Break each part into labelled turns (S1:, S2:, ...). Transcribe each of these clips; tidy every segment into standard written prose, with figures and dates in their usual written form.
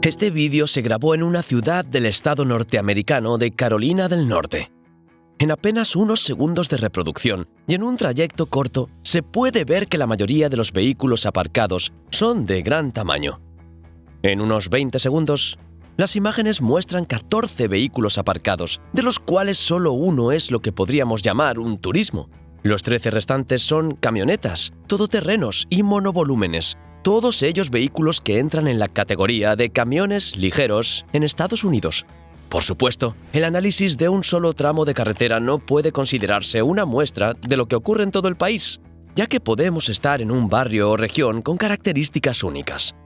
S1: Este vídeo se grabó en una ciudad del estado norteamericano de Carolina del Norte. En apenas unos segundos de reproducción y en un trayecto corto, se puede ver que la mayoría de los vehículos aparcados son de gran tamaño. En unos 20 segundos, las imágenes muestran 14 vehículos aparcados, de los cuales solo uno es lo que podríamos llamar un turismo. Los 13 restantes son camionetas, todoterrenos y monovolúmenes, todos ellos vehículos que entran en la categoría de camiones ligeros en Estados Unidos. Por supuesto, el análisis de un solo tramo de carretera no puede considerarse una muestra de lo que ocurre en todo el país, ya que podemos estar en un barrio o región con características únicas.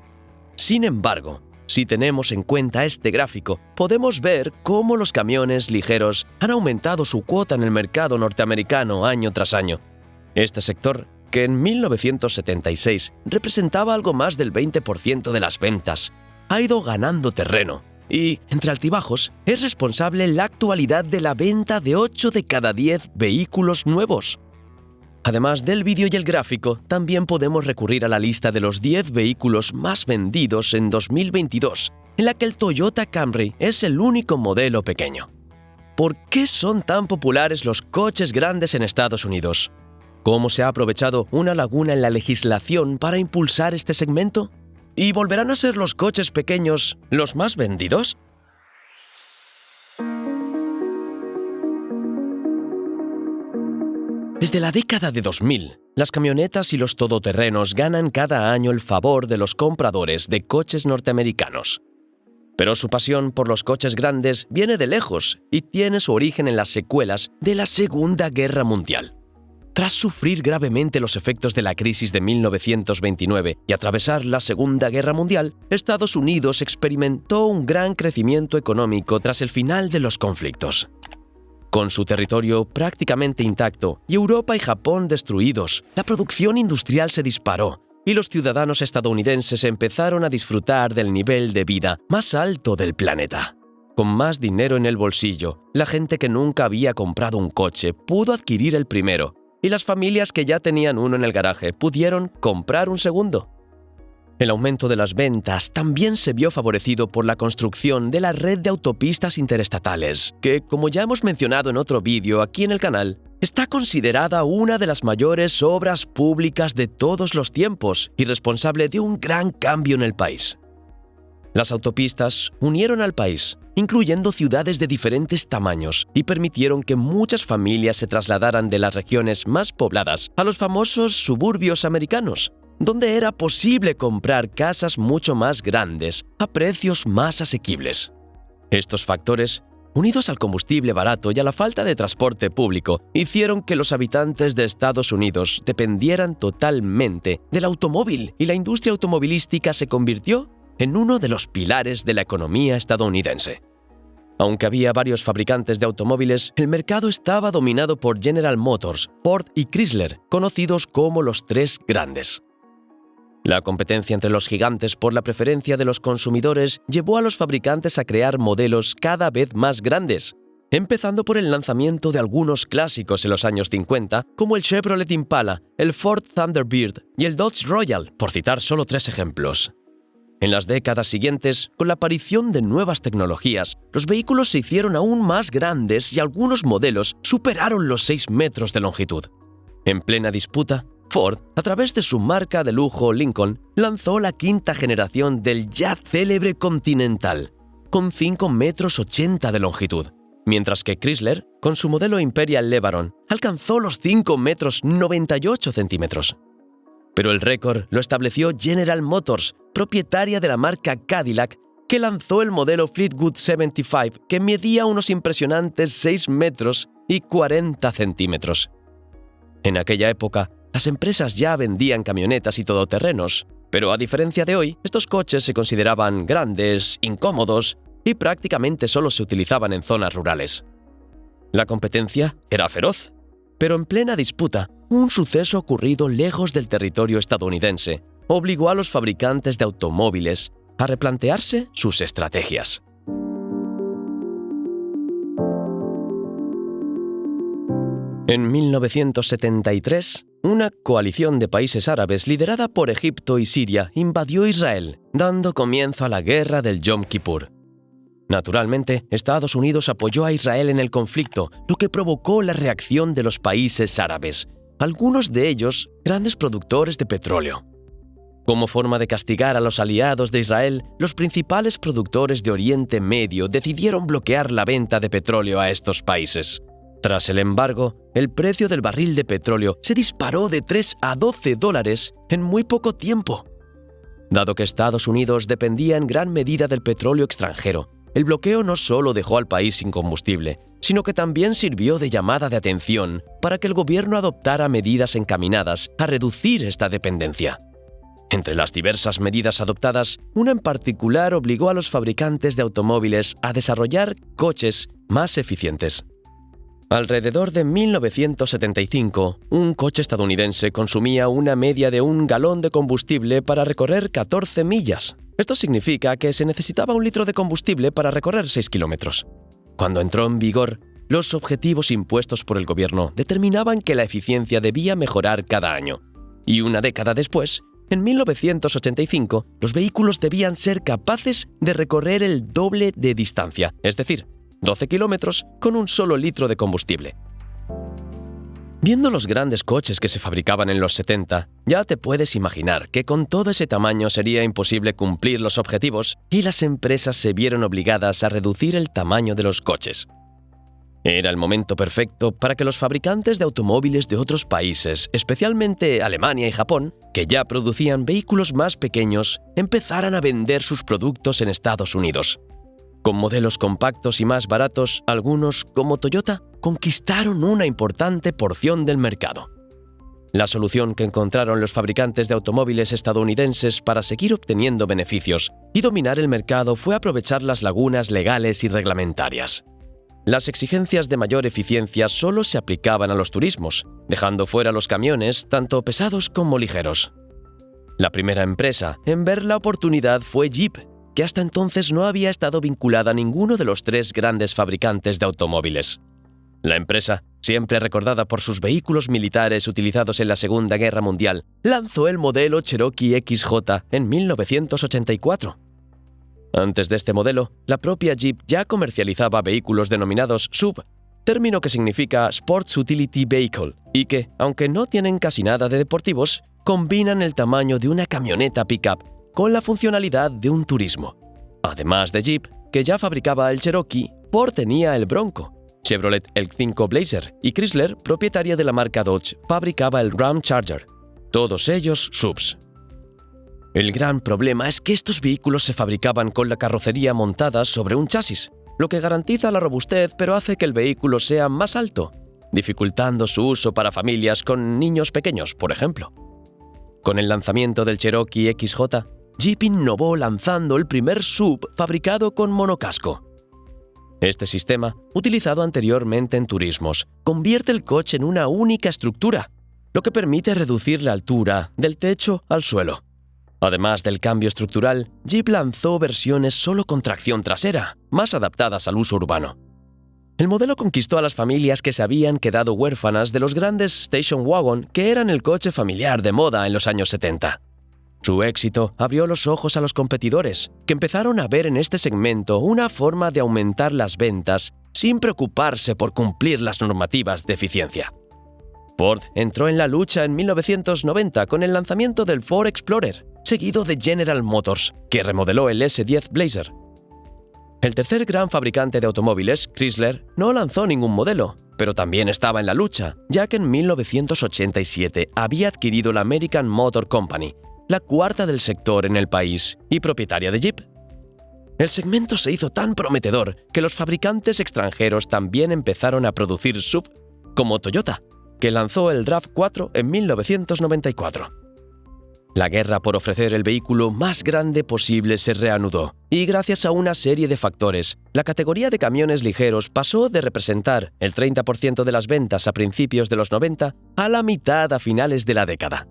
S1: Sin embargo, si tenemos en cuenta este gráfico, podemos ver cómo los camiones ligeros han aumentado su cuota en el mercado norteamericano año tras año. Este sector, que en 1976 representaba algo más del 20% de las ventas, ha ido ganando terreno y, entre altibajos, es responsable en la actualidad de la venta de 8 de cada 10 vehículos nuevos. Además del vídeo y el gráfico, también podemos recurrir a la lista de los 10 vehículos más vendidos en 2022, en la que el Toyota Camry es el único modelo pequeño. ¿Por qué son tan populares los coches grandes en Estados Unidos? ¿Cómo se ha aprovechado una laguna en la legislación para impulsar este segmento? ¿Y volverán a ser los coches pequeños los más vendidos? Desde la década de 2000, las camionetas y los todoterrenos ganan cada año el favor de los compradores de coches norteamericanos. Pero su pasión por los coches grandes viene de lejos y tiene su origen en las secuelas de la Segunda Guerra Mundial. Tras sufrir gravemente los efectos de la crisis de 1929 y atravesar la Segunda Guerra Mundial, Estados Unidos experimentó un gran crecimiento económico tras el final de los conflictos. Con su territorio prácticamente intacto y Europa y Japón destruidos, la producción industrial se disparó y los ciudadanos estadounidenses empezaron a disfrutar del nivel de vida más alto del planeta. Con más dinero en el bolsillo, la gente que nunca había comprado un coche pudo adquirir el primero, y las familias que ya tenían uno en el garaje pudieron comprar un segundo. El aumento de las ventas también se vio favorecido por la construcción de la red de autopistas interestatales, que, como ya hemos mencionado en otro vídeo aquí en el canal, está considerada una de las mayores obras públicas de todos los tiempos y responsable de un gran cambio en el país. Las autopistas unieron al país, incluyendo ciudades de diferentes tamaños, y permitieron que muchas familias se trasladaran de las regiones más pobladas a los famosos suburbios americanos, donde era posible comprar casas mucho más grandes a precios más asequibles. Estos factores, unidos al combustible barato y a la falta de transporte público, hicieron que los habitantes de Estados Unidos dependieran totalmente del automóvil y la industria automovilística se convirtió en uno de los pilares de la economía estadounidense. Aunque había varios fabricantes de automóviles, el mercado estaba dominado por General Motors, Ford y Chrysler, conocidos como los tres grandes. La competencia entre los gigantes por la preferencia de los consumidores llevó a los fabricantes a crear modelos cada vez más grandes, empezando por el lanzamiento de algunos clásicos en los años 50, como el Chevrolet Impala, el Ford Thunderbird y el Dodge Royal, por citar solo 3 ejemplos. En las décadas siguientes, con la aparición de nuevas tecnologías, los vehículos se hicieron aún más grandes y algunos modelos superaron los 6 metros de longitud. En plena disputa, Ford, a través de su marca de lujo Lincoln, lanzó la quinta generación del ya célebre Continental, con 5 metros 80 de longitud, mientras que Chrysler, con su modelo Imperial LeBaron, alcanzó los 5 metros 98 centímetros. Pero el récord lo estableció General Motors, propietaria de la marca Cadillac, que lanzó el modelo Fleetwood 75, que medía unos impresionantes 6 metros y 40 centímetros. En aquella época, las empresas ya vendían camionetas y todoterrenos, pero a diferencia de hoy, estos coches se consideraban grandes, incómodos y prácticamente solo se utilizaban en zonas rurales. La competencia era feroz, pero en plena disputa, un suceso ocurrido lejos del territorio estadounidense obligó a los fabricantes de automóviles a replantearse sus estrategias. En 1973, una coalición de países árabes liderada por Egipto y Siria invadió Israel, dando comienzo a la guerra del Yom Kippur. Naturalmente, Estados Unidos apoyó a Israel en el conflicto, lo que provocó la reacción de los países árabes, algunos de ellos grandes productores de petróleo. Como forma de castigar a los aliados de Israel, los principales productores de Oriente Medio decidieron bloquear la venta de petróleo a estos países. Tras el embargo, el precio del barril de petróleo se disparó de 3 a 12 dólares en muy poco tiempo. Dado que Estados Unidos dependía en gran medida del petróleo extranjero, el bloqueo no solo dejó al país sin combustible, sino que también sirvió de llamada de atención para que el gobierno adoptara medidas encaminadas a reducir esta dependencia. Entre las diversas medidas adoptadas, una en particular obligó a los fabricantes de automóviles a desarrollar coches más eficientes. Alrededor de 1975, un coche estadounidense consumía una media de 1 galón de combustible para recorrer 14 millas. Esto significa que se necesitaba 1 litro de combustible para recorrer 6 kilómetros. Cuando entró en vigor, los objetivos impuestos por el gobierno determinaban que la eficiencia debía mejorar cada año. Y una década después, en 1985, los vehículos debían ser capaces de recorrer el doble de distancia, es decir, 12 kilómetros con 1 solo litro de combustible. Viendo los grandes coches que se fabricaban en los 70, ya te puedes imaginar que con todo ese tamaño sería imposible cumplir los objetivos y las empresas se vieron obligadas a reducir el tamaño de los coches. Era el momento perfecto para que los fabricantes de automóviles de otros países, especialmente Alemania y Japón, que ya producían vehículos más pequeños, empezaran a vender sus productos en Estados Unidos. Con modelos compactos y más baratos, algunos, como Toyota, conquistaron una importante porción del mercado. La solución que encontraron los fabricantes de automóviles estadounidenses para seguir obteniendo beneficios y dominar el mercado fue aprovechar las lagunas legales y reglamentarias. Las exigencias de mayor eficiencia solo se aplicaban a los turismos, dejando fuera los camiones, tanto pesados como ligeros. La primera empresa en ver la oportunidad fue Jeep, que hasta entonces no había estado vinculada a ninguno de los 3 grandes fabricantes de automóviles. La empresa, siempre recordada por sus vehículos militares utilizados en la Segunda Guerra Mundial, lanzó el modelo Cherokee XJ en 1984. Antes de este modelo, la propia Jeep ya comercializaba vehículos denominados SUV, término que significa Sports Utility Vehicle, y que, aunque no tienen casi nada de deportivos, combinan el tamaño de una camioneta pickup con la funcionalidad de un turismo. Además de Jeep, que ya fabricaba el Cherokee, Ford tenía el Bronco, Chevrolet el 5 Blazer y Chrysler, propietaria de la marca Dodge, fabricaba el Ram Charger, todos ellos SUVs. El gran problema es que estos vehículos se fabricaban con la carrocería montada sobre un chasis, lo que garantiza la robustez pero hace que el vehículo sea más alto, dificultando su uso para familias con niños pequeños, por ejemplo. Con el lanzamiento del Cherokee XJ, Jeep innovó lanzando el primer SUV fabricado con monocasco. Este sistema, utilizado anteriormente en turismos, convierte el coche en una única estructura, lo que permite reducir la altura del techo al suelo. Además del cambio estructural, Jeep lanzó versiones solo con tracción trasera, más adaptadas al uso urbano. El modelo conquistó a las familias que se habían quedado huérfanas de los grandes station wagon que eran el coche familiar de moda en los años 70. Su éxito abrió los ojos a los competidores, que empezaron a ver en este segmento una forma de aumentar las ventas sin preocuparse por cumplir las normativas de eficiencia. Ford entró en la lucha en 1990 con el lanzamiento del Ford Explorer, seguido de General Motors, que remodeló el S10 Blazer. El tercer gran fabricante de automóviles, Chrysler, no lanzó ningún modelo, pero también estaba en la lucha, ya que en 1987 había adquirido la American Motor Company, la cuarta del sector en el país y propietaria de Jeep. El segmento se hizo tan prometedor que los fabricantes extranjeros también empezaron a producir SUV, como Toyota, que lanzó el RAV4 en 1994. La guerra por ofrecer el vehículo más grande posible se reanudó, y gracias a una serie de factores, la categoría de camiones ligeros pasó de representar el 30% de las ventas a principios de los 90 a la mitad a finales de la década.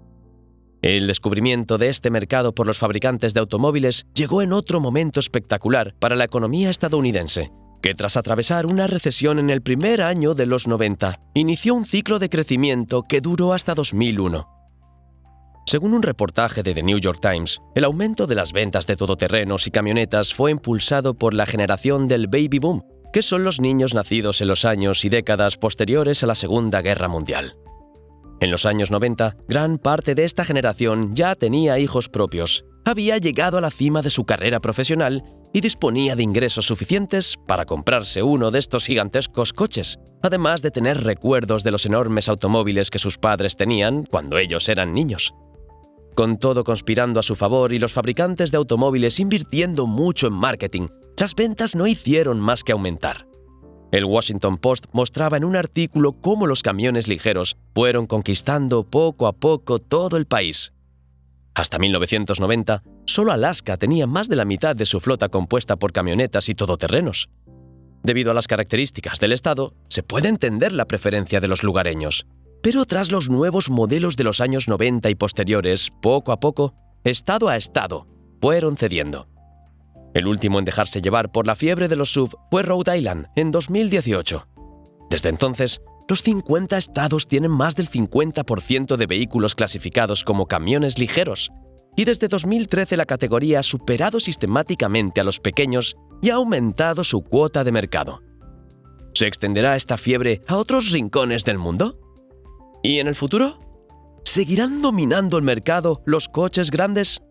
S1: El descubrimiento de este mercado por los fabricantes de automóviles llegó en otro momento espectacular para la economía estadounidense, que tras atravesar una recesión en el primer año de los 90, inició un ciclo de crecimiento que duró hasta 2001. Según un reportaje de The New York Times, el aumento de las ventas de todoterrenos y camionetas fue impulsado por la generación del baby boom, que son los niños nacidos en los años y décadas posteriores a la Segunda Guerra Mundial. En los años 90, gran parte de esta generación ya tenía hijos propios, había llegado a la cima de su carrera profesional y disponía de ingresos suficientes para comprarse uno de estos gigantescos coches, además de tener recuerdos de los enormes automóviles que sus padres tenían cuando ellos eran niños. Con todo conspirando a su favor y los fabricantes de automóviles invirtiendo mucho en marketing, las ventas no hicieron más que aumentar. El Washington Post mostraba en un artículo cómo los camiones ligeros fueron conquistando poco a poco todo el país. Hasta 1990, solo Alaska tenía más de la mitad de su flota compuesta por camionetas y todoterrenos. Debido a las características del estado, se puede entender la preferencia de los lugareños. Pero tras los nuevos modelos de los años 90 y posteriores, poco a poco, estado a estado, fueron cediendo. El último en dejarse llevar por la fiebre de los SUV fue Rhode Island en 2018. Desde entonces, los 50 estados tienen más del 50% de vehículos clasificados como camiones ligeros, y desde 2013 la categoría ha superado sistemáticamente a los pequeños y ha aumentado su cuota de mercado. ¿Se extenderá esta fiebre a otros rincones del mundo? ¿Y en el futuro? ¿Seguirán dominando el mercado los coches grandes?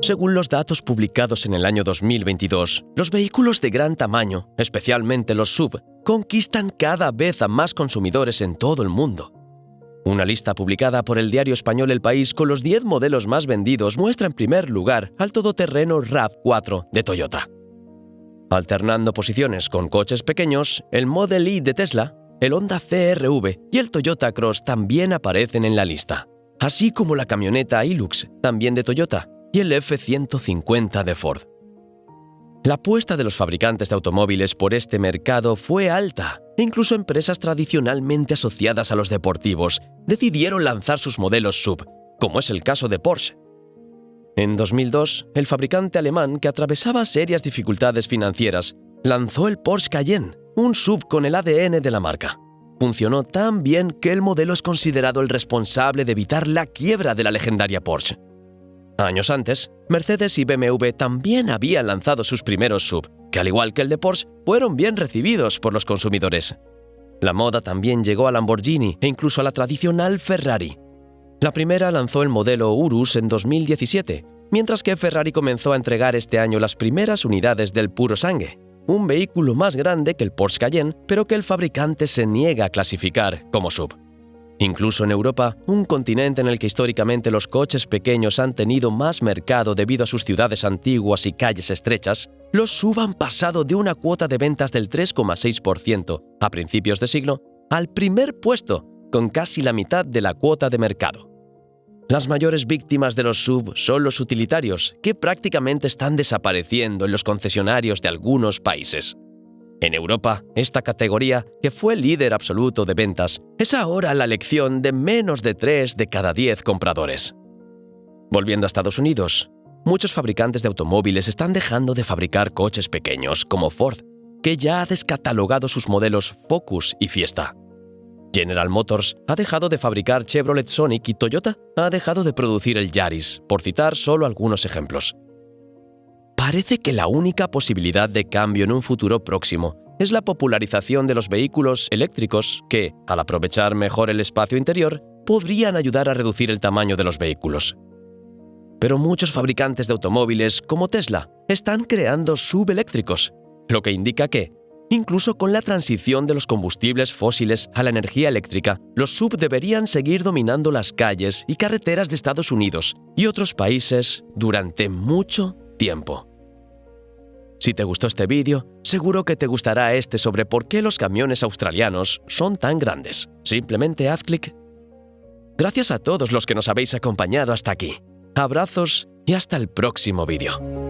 S1: Según los datos publicados en el año 2022, los vehículos de gran tamaño, especialmente los SUV, conquistan cada vez a más consumidores en todo el mundo. Una lista publicada por el diario español El País con los 10 modelos más vendidos muestra en primer lugar al todoterreno RAV4 de Toyota. Alternando posiciones con coches pequeños, el Model Y de Tesla, el Honda CR-V y el Toyota Cross también aparecen en la lista, así como la camioneta Hilux, también de Toyota, y el F-150 de Ford. La apuesta de los fabricantes de automóviles por este mercado fue alta, e incluso empresas tradicionalmente asociadas a los deportivos decidieron lanzar sus modelos SUV, como es el caso de Porsche. En 2002, el fabricante alemán, que atravesaba serias dificultades financieras, lanzó el Porsche Cayenne, un SUV con el ADN de la marca. Funcionó tan bien que el modelo es considerado el responsable de evitar la quiebra de la legendaria Porsche. Años antes, Mercedes y BMW también habían lanzado sus primeros SUV, que al igual que el de Porsche, fueron bien recibidos por los consumidores. La moda también llegó a Lamborghini e incluso a la tradicional Ferrari. La primera lanzó el modelo Urus en 2017, mientras que Ferrari comenzó a entregar este año las primeras unidades del Purosangue, un vehículo más grande que el Porsche Cayenne, pero que el fabricante se niega a clasificar como SUV. Incluso en Europa, un continente en el que históricamente los coches pequeños han tenido más mercado debido a sus ciudades antiguas y calles estrechas, los SUV han pasado de una cuota de ventas del 3,6% a principios de siglo al primer puesto, con casi la mitad de la cuota de mercado. Las mayores víctimas de los SUV son los utilitarios, que prácticamente están desapareciendo en los concesionarios de algunos países. En Europa, esta categoría, que fue líder absoluto de ventas, es ahora la elección de menos de 3 de cada 10 compradores. Volviendo a Estados Unidos, muchos fabricantes de automóviles están dejando de fabricar coches pequeños, como Ford, que ya ha descatalogado sus modelos Focus y Fiesta. General Motors ha dejado de fabricar Chevrolet Sonic y Toyota ha dejado de producir el Yaris, por citar solo algunos ejemplos. Parece que la única posibilidad de cambio en un futuro próximo es la popularización de los vehículos eléctricos que, al aprovechar mejor el espacio interior, podrían ayudar a reducir el tamaño de los vehículos. Pero muchos fabricantes de automóviles, como Tesla, están creando subeléctricos, lo que indica que, incluso con la transición de los combustibles fósiles a la energía eléctrica, los SUV deberían seguir dominando las calles y carreteras de Estados Unidos y otros países durante mucho tiempo. Si te gustó este vídeo, seguro que te gustará este sobre por qué los camiones australianos son tan grandes. Simplemente haz clic. Gracias a todos los que nos habéis acompañado hasta aquí. Abrazos y hasta el próximo vídeo.